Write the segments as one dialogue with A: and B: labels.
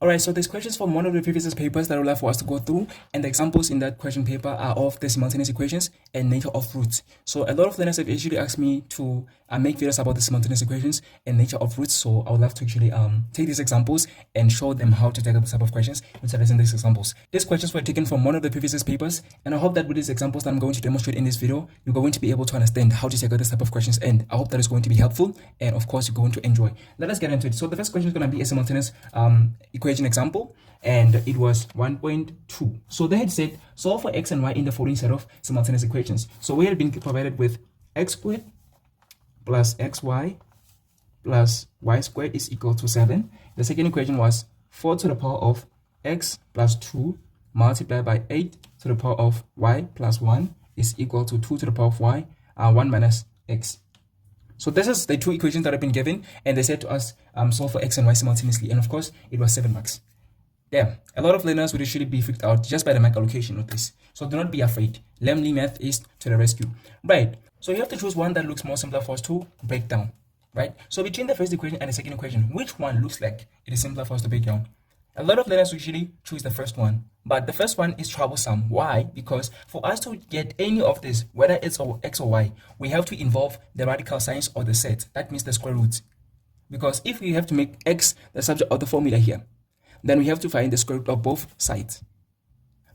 A: Alright, so there's questions from one of the previous papers that I would like for us to go through, and the examples in that question paper are of the simultaneous equations and nature of roots. So a lot of learners have actually asked me to make videos about the simultaneous equations and nature of roots. So I would love to actually take these examples and show them how to tackle this type of questions utilizing these examples. These questions were taken from one of the previous papers, and I hope that with these examples that I'm going to demonstrate in this video, you're going to be able to understand how to tackle this type of questions, and I hope that is going to be helpful, and of course you're going to enjoy. Let us get into it. So the first question is going to be a simultaneous equation example, and it was 1.2. So they had said solve for x and y in the following set of simultaneous equations. So we had been provided with x squared plus xy plus y squared is equal to 7. The second equation was 4 to the power of x plus 2 multiplied by 8 to the power of y plus 1 is equal to 2 to the power of y 1 minus x. So this is the two equations that have been given, and they said to us solve for x and y simultaneously, and of course it was 7 marks. Yeah, a lot of learners would actually be freaked out just by the mark allocation of this. So do not be afraid. LAMLEE math is to the rescue. Right, so you have to choose one that looks more simpler for us to break down. Right, so between the first equation and the second equation, which one looks like it is simpler for us to break down? A lot of learners usually choose the first one, but the first one is troublesome. Why? Because for us to get any of this, whether it's x or y, we have to involve the radical signs or the set. That means the square roots. Because if we have to make x the subject of the formula here, then we have to find the square root of both sides.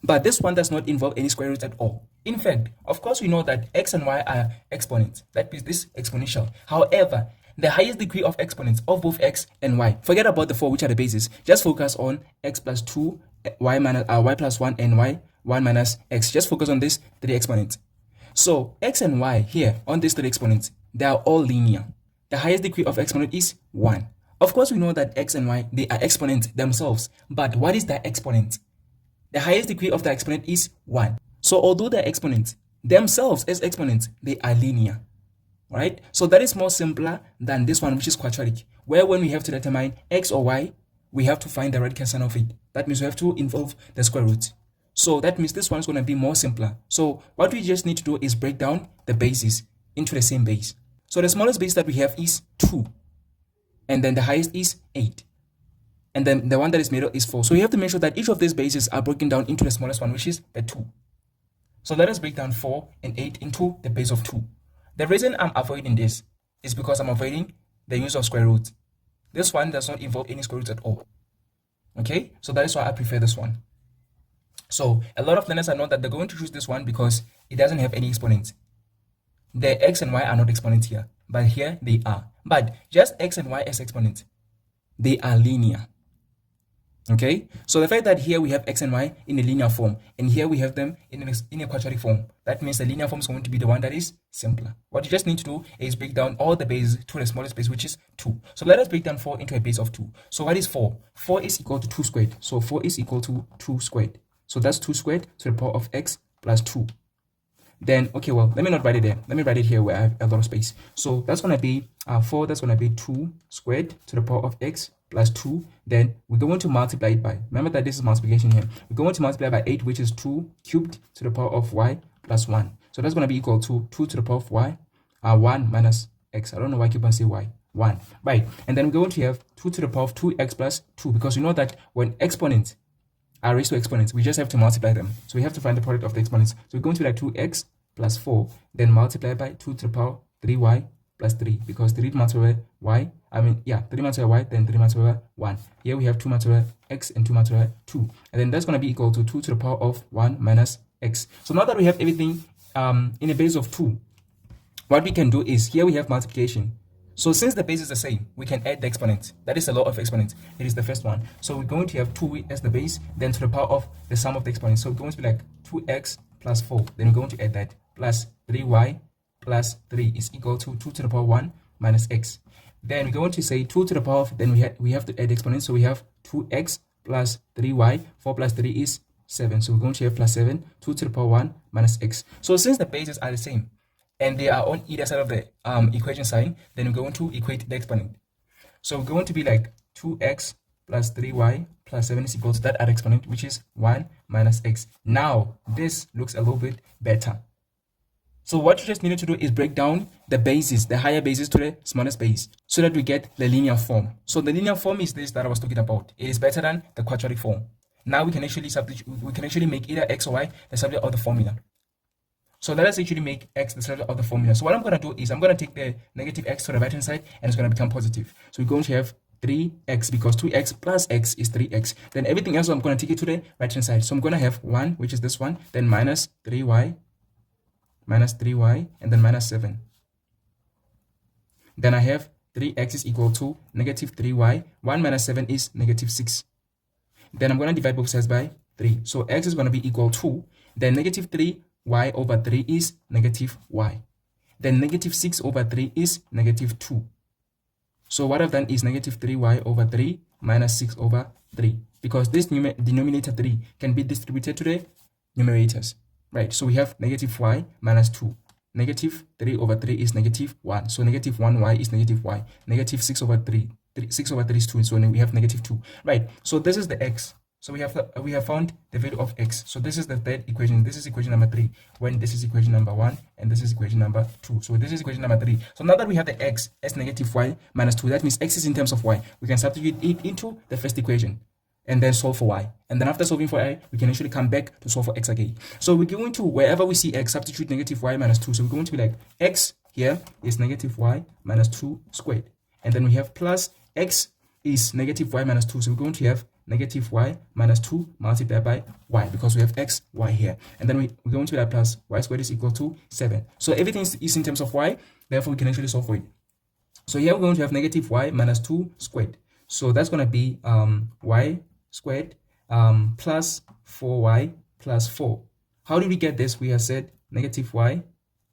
A: But this one does not involve any square roots at all. In fact, of course, we know that x and y are exponents. That means this exponential. However, the highest degree of exponents of both x and y, forget about the 4, which are the bases. Just focus on x plus 2, y plus 1, and y 1 minus x. Just focus on these 3 exponents. So x and y here on these 3 exponents, they are all linear. The highest degree of exponent is 1. Of course, we know that x and y, they are exponents themselves. But what is the exponent? The highest degree of the exponent is 1. So although the exponents themselves as exponents, they are linear. Right? So that is more simpler than this one, which is quadratic, where when we have to determine x or y, we have to find the radical sign of it. That means we have to involve the square root. So that means this one is going to be more simpler. So what we just need to do is break down the bases into the same base. So the smallest base that we have is 2. And then the highest is 8. And then the one that is middle is 4. So you have to make sure that each of these bases are broken down into the smallest one, which is the 2. So let us break down 4 and 8 into the base of 2. The reason I'm avoiding this is because I'm avoiding the use of square root. This one does not involve any square root at all. Okay, so that is why I prefer this one. So a lot of learners are not that they're going to choose this one because it doesn't have any exponents. The x and y are not exponents here, but here they are. But just x and y as exponents, they are linear. Okay, so the fact that here we have x and y in a linear form, and here we have them in a quadratic form, that means the linear form is going to be the one that is simpler. What you just need to do is break down all the bases to the smallest base, which is 2. So let us break down 4 into a base of 2. So what is 4? 4 is equal to 2 squared. So 4 is equal to 2 squared. So that's 2 squared to the power of x plus 2. Then, okay, well, let me not write it there. Let me write it here where I have a lot of space. So that's going to be 4, that's going to be 2 squared to the power of x plus 2. Then we're going to multiply it by, remember that this is multiplication here. We're going to multiply by 8, which is 2 cubed to the power of y plus 1. So that's going to be equal to 2 to the power of y, 1 minus x. I don't know why I keep on saying y. 1. Right. And then we're going to have 2 to the power of 2x plus 2, because we know that when exponents are raised to exponents, we just have to multiply them. So we have to find the product of the exponents. So we're going to be like 2x plus 4, then multiply by 2 to the power 3y plus 3, because 3 multiplied by y, 3 multiplied by y, then 3 multiplied by 1. Here we have 2 multiplied by x and 2 multiplied by 2. And then that's going to be equal to 2 to the power of 1 minus x. So now that we have everything in a base of 2, what we can do is, here we have multiplication. So since the base is the same, we can add the exponent. That is the law of exponents. It is the first one. So we're going to have 2 as the base, then to the power of the sum of the exponents. So it's going to be like 2x plus 4. Then we're going to add that plus 3y plus 3 is equal to 2 to the power 1 minus x. Then we're going to say 2 to the power of, then we have to add exponents. So we have 2x plus 3y. 4 plus 3 is 7. So we're going to have plus 7, 2 to the power 1 minus x. So since the bases are the same, and they are on either side of the equation sign, then we're going to equate the exponent. So we're going to be like 2x plus 3y plus 7 is equal to that other exponent, which is 1 minus x. Now, this looks a little bit better. So what you just needed to do is break down the bases, the higher bases to the smallest base, so that we get the linear form. So the linear form is this that I was talking about. It is better than the quadratic form. Now we can actually substitute, we can actually make either x or y the subject of the formula. So let us actually make x the subject of the formula. So what I'm going to do is I'm going to take the negative x to the right hand side and it's going to become positive. So we're going to have 3x because 2x plus x is 3x. Then everything else I'm going to take it to the right hand side. So I'm going to have 1, which is this one, then minus 3y, and then minus 7. Then I have 3x is equal to negative 3y. 1 minus 7 is negative 6. Then I'm going to divide both sides by 3. So x is going to be equal to, then negative 3y over 3 is negative y. Then negative 6 over 3 is negative 2. So what I've done is negative 3y over 3 minus 6 over 3. Because this denominator 3 can be distributed to the numerators. Right, so we have negative y minus 2. Negative 3 over 3 is negative 1. So negative 1y is negative y. Negative 6 over 3. 6 over 3 is 2. So then we have negative 2. Right, so this is the x. So we have found the value of x. So this is the third equation. This is equation number 3. When this is equation number 1 and this is equation number 2. So this is equation number 3. So now that we have the x as negative y minus 2, that means x is in terms of y. We can substitute it into the first equation and then solve for y. And then after solving for y, we can actually come back to solve for x again. So we're going to, wherever we see x, substitute negative y minus 2. So we're going to be like, x here is negative y minus 2 squared. And then we have plus x is negative y minus 2. So we're going to have negative y minus 2 multiplied by y because we have x, y here. And then we're going to be like plus y squared is equal to 7. So everything is in terms of y, therefore we can actually solve for it. So here we're going to have negative y minus 2 squared. So that's going to be y squared plus 4y plus 4. How did we get this? We have said negative y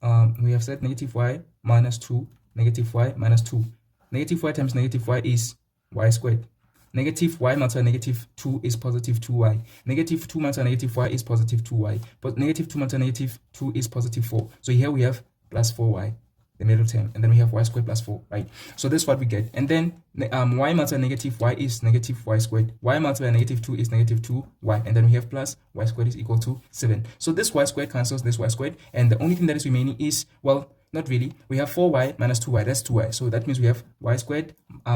A: minus 2, negative y minus 2. Negative y times negative y is y squared. Negative y multiplied negative 2 is positive 2y. Negative 2 multiplied negative y is positive 2y. But negative 2 multiplied negative 2 is positive 4. So here we have plus 4y, the middle term, and then we have y squared plus 4, right? So this is what we get. And then y multiplied negative y is negative y squared. Y multiplied negative 2 is negative 2y. And then we have plus y squared is equal to 7. So this y squared cancels this y squared. And the only thing that is remaining is, well, not really. We have 4y minus 2y. That's 2y. So that means we have y squared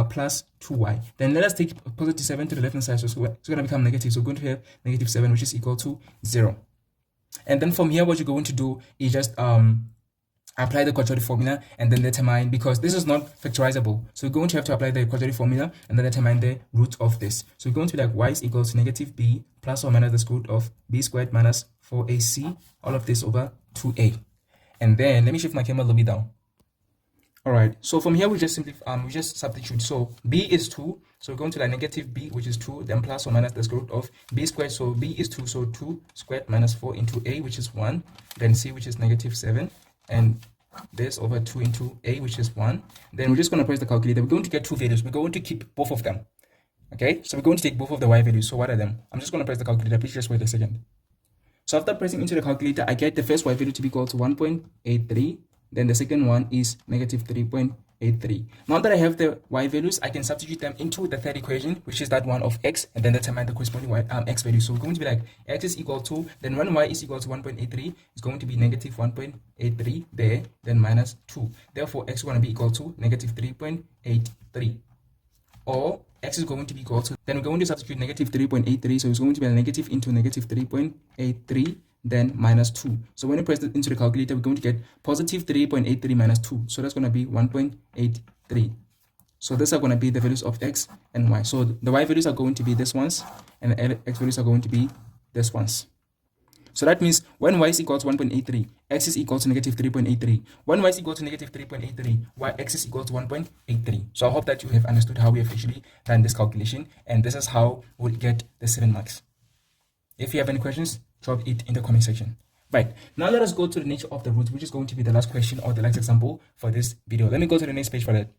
A: plus 2y. Then let us take positive 7 to the left hand side. So it's going to become negative. So we're going to have negative 7, which is equal to 0. And then from here, what you're going to do is just apply the quadratic formula and then determine, because this is not factorizable. So we're going to have to apply the quadratic formula and then determine the root of this. So we're going to be like y is equal to negative b plus or minus the square root of b squared minus 4ac, all of this over 2a. And then let me shift my camera a little bit down. All right, so from here we just simply we just substitute. So b is 2, so we're going to like negative b, which is 2, then plus or minus the square root of b squared. So b is 2, so 2 squared minus 4 into a, which is 1, then c, which is negative 7, and this over 2 into a, which is 1. Then we're just going to press the calculator. We're going to get two values. We're going to keep both of them. Okay, so we're going to take both of the y values. So what are them? I'm just going to press the calculator. Please just wait a second. So after pressing into the calculator, I get the first y value to be equal to 1.83. Then the second one is negative 3.83. Now that I have the y values, I can substitute them into the third equation, which is that one of x, and then determine the corresponding x value. So we're going to be like x is equal to, then when y is equal to 1.83, it's going to be negative 1.83 there, then minus 2. Therefore, x is going to be equal to negative 3.83. Or x is going to be equal to, then we're going to substitute negative 3.83, so it's going to be a negative into negative 3.83, then minus 2. So when you press it into the calculator, we're going to get positive 3.83 minus 2. So that's going to be 1.83. So these are going to be the values of x and y. So the y values are going to be this ones, and the x values are going to be this ones. So that means when y is equal to 1.83, x is equal to negative 3.83. When y is equal to negative 3.83, x is equal to 1.83. So I hope that you have understood how we have actually done this calculation, and this is how we'll get the 7 marks. If you have any questions, drop it in the comment section. Right, now let us go to the nature of the root, which is going to be the last question or the last example for this video. Let me go to the next page for that.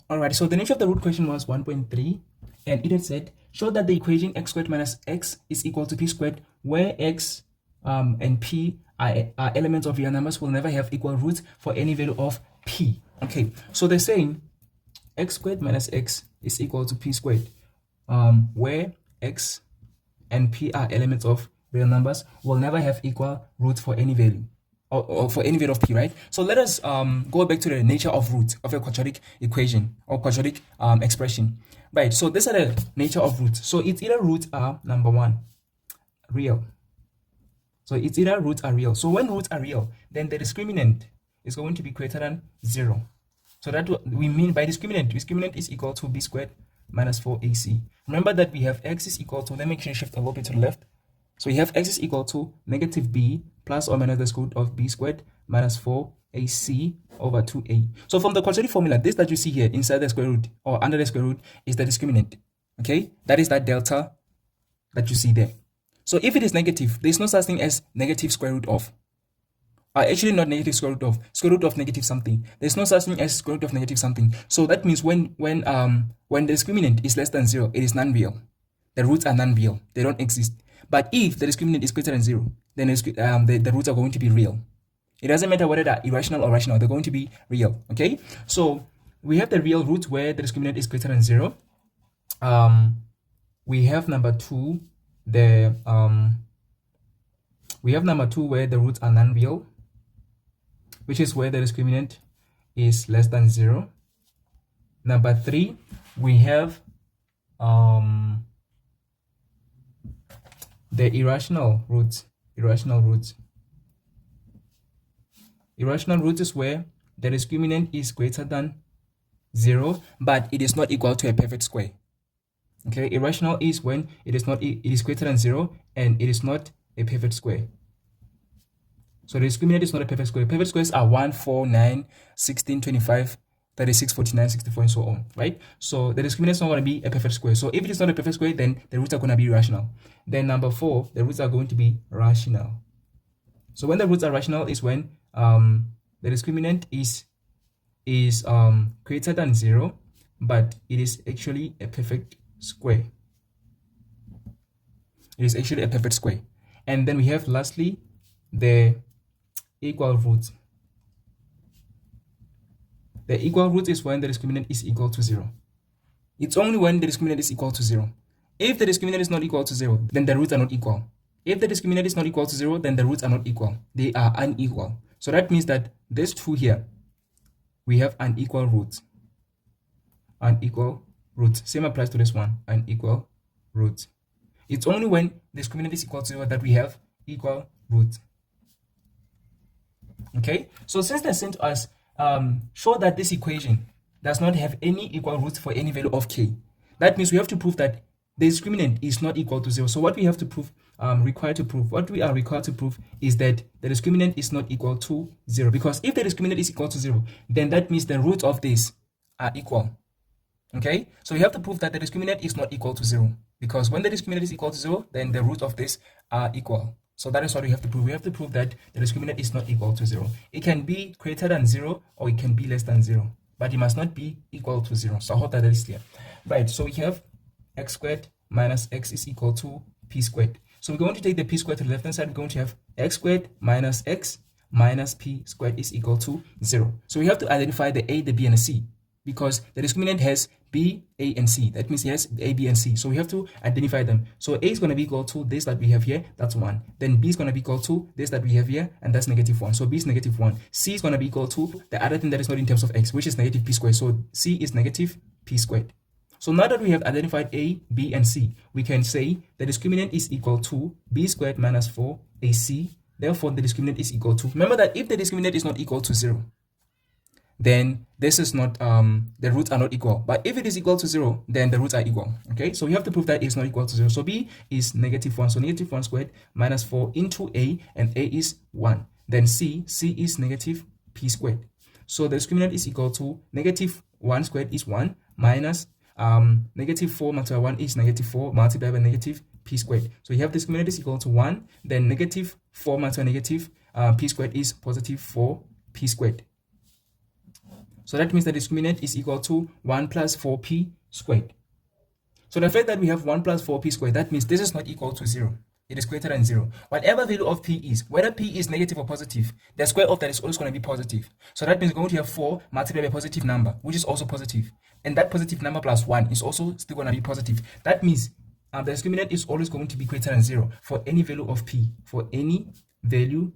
A: Alright, so the nature of the root question was 1.3, and it had said, show that the equation x squared minus x is equal to p squared, where x and p are elements of real numbers, will never have equal roots for any value of p. Okay, so they're saying x squared minus x is equal to p squared, where x and p are elements of real numbers, will never have equal roots for any value. or for any value of p, right? So let us go back to the nature of root of a quadratic equation or quadratic expression, right? So these are the nature of roots. So it's either roots are number one real. So it's either roots are real. So when roots are real, then the discriminant is going to be greater than 0. So that we mean by discriminant. Discriminant is equal to b squared minus 4ac. Remember that we have x is equal to, let me actually shift a little bit to the left. So we have x is equal to negative b plus or minus the square root of b squared minus 4ac over 2a. So from the quadratic formula, this that you see here inside the square root or under the square root is the discriminant. Okay, that is that delta that you see there. So if it is negative, there is no such thing as negative square root of. Actually not negative square root of negative something. There's no such thing as square root of negative something. So that means when the discriminant is less than 0, it is non-real. The roots are non-real. They don't exist. But if the discriminant is greater than 0, then the roots are going to be real. It doesn't matter whether they're irrational or rational. They're going to be real. Okay. So we have the real root where the discriminant is greater than 0. We have number 2. We have number 2 where the roots are non-real, which is where the discriminant is less than 0. Number 3, we have the irrational roots. Irrational roots is where the discriminant is greater than 0, but it is not equal to a perfect square. Okay, irrational is when it is greater than 0 and it is not a perfect square. So the discriminant is not a perfect square. Perfect squares are 1, 4, 9, 16, 25, 36, 49, 64, and so on, right? So the discriminant is not going to be a perfect square. So if it is not a perfect square, then the roots are going to be irrational. Then number 4, the roots are going to be rational. So when the roots are rational is when the discriminant is greater than 0, but it is actually a perfect square. It is actually a perfect square. And then we have lastly the equal root. The equal root is when the discriminant is equal to 0. It's only when the discriminant is equal to 0. If the discriminant is not equal to 0, then the roots are not equal. If the discriminant is not equal to 0, then the roots are not equal. They are unequal. So that means that these two here, we have unequal roots. Unequal roots. Same applies to this one, unequal roots. It's only when the discriminant is equal to 0 that we have equal roots. Okay, so since they sent us show that this equation does not have any equal roots for any value of k, that means we have to prove that the discriminant is not equal to 0. So what we have to prove, what we are required to prove is that the discriminant is not equal to 0, because if the discriminant is equal to 0, then that means the roots of this are equal. Okay, so we have to prove that the discriminant is not equal to 0, because when the discriminant is equal to 0, then the roots of this are equal. So that is what we have to prove. We have to prove that the discriminant is not equal to 0. It can be greater than 0 or it can be less than 0, but it must not be equal to 0. So I hope that is clear. Right, so we have x squared minus x is equal to p squared. So we're going to take the p squared to the left hand side. We're going to have x squared minus x minus p squared is equal to 0. So we have to identify the a, the b, and the c, because the discriminant has b, a, and c. That means it has a, b, and c. So we have to identify them. So a is going to be equal to this that we have here, that's 1. Then b is going to be equal to this that we have here, and that's -1. So b is -1. C is going to be equal to the other thing that is not in terms of x, which is negative p squared. So c is negative p squared. So now that we have identified a, b, and c, we can say the discriminant is equal to b squared minus 4ac. Therefore, the discriminant is equal to, remember that if the discriminant is not equal to 0, then this is not, the roots are not equal. But if it is equal to 0, then the roots are equal. Okay, so we have to prove that it's not equal to 0. So b is -1. So -1 squared minus 4 into a, and a is 1. Then c is negative p squared. So the discriminant is equal to -1 squared is 1 minus -4 multiplied 1 is -4 multiplied by negative p squared. So you have the discriminant is equal to 1. Then -4 multiplied negative p squared is positive 4p squared. So that means the discriminant is equal to 1 plus 4p squared. So the fact that we have 1 plus 4p squared, that means this is not equal to 0. It is greater than 0. Whatever value of p is, whether p is negative or positive, the square of that is always going to be positive. So that means we're going to have 4 multiplied by a positive number, which is also positive. And that positive number plus 1 is also still going to be positive. That means the discriminant is always going to be greater than 0 for any value of p. For any value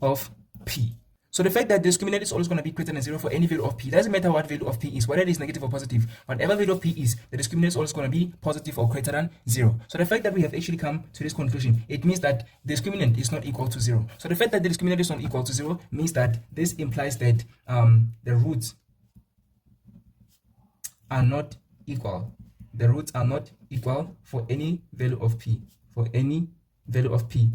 A: of p. So the fact that the discriminant is always going to be greater than 0 for any value of p, doesn't matter what value of p is, whether it is negative or positive, whatever value of p is, the discriminant is always going to be positive or greater than 0. So the fact that we have actually come to this conclusion, it means that the discriminant is not equal to 0. So the fact that the discriminant is not equal to 0 means that this implies that the roots are not equal. The roots are not equal for any value of p. For any value of p.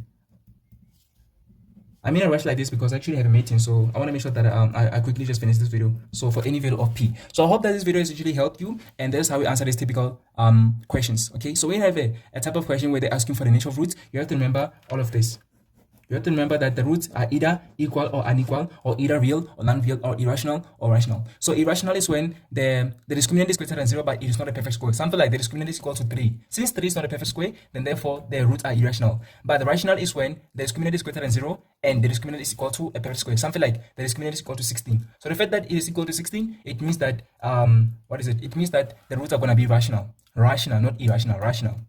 A: I'm in a rush like this because I actually have a meeting, so I want to make sure that I quickly just finish this video. So for any value of p. So I hope that this video has actually helped you, and that's how we answer these typical questions. Okay, so when you have a type of question where they're asking for the nature of roots, you have to remember all of this. You have to remember that the roots are either equal or unequal, or either real or non-real, or irrational or rational. So irrational is when the discriminant is greater than 0, but it is not a perfect square. Something like the discriminant is equal to 3. Since 3 is not a perfect square, then therefore the roots are irrational. But the rational is when the discriminant is greater than 0 and the discriminant is equal to a perfect square. Something like the discriminant is equal to 16. So the fact that it is equal to 16, it means that what is it? It means that the roots are going to be rational. Rational, not irrational. Rational.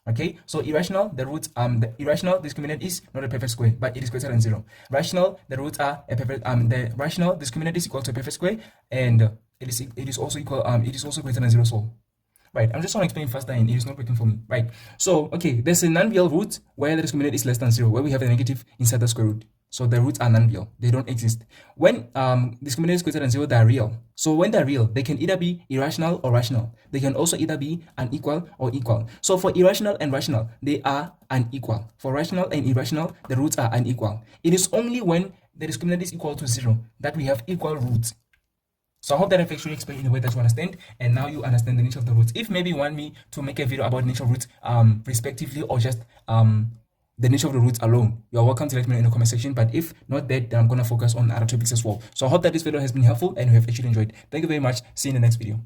A: Okay, so irrational, the roots the irrational discriminant is not a perfect square, but it is greater than 0. Rational, the roots are a perfect the rational discriminant is equal to a perfect square, and it is also equal it is also greater than 0. So right, I'm just trying to explain faster and it is not working for me. Right, so okay, there's a non-real root where the discriminant is less than 0, where we have a negative inside the square root. So the roots are non-real, they don't exist. When discriminant is greater than 0, they are real. So when they're real, they can either be irrational or rational. They can also either be unequal or equal. So for irrational and rational, they are unequal. For rational and irrational, the roots are unequal. It is only when the discriminant is equal to 0 that we have equal roots. So I hope that I've actually explained in a way that you understand, and now you understand the nature of the roots. If maybe you want me to make a video about the nature of roots respectively, or just the nature of the roots alone, you are welcome to let me know in the comment section. But if not that, then I'm going to focus on other topics as well. So I hope that this video has been helpful and you have actually enjoyed. Thank you very much. See you in the next video.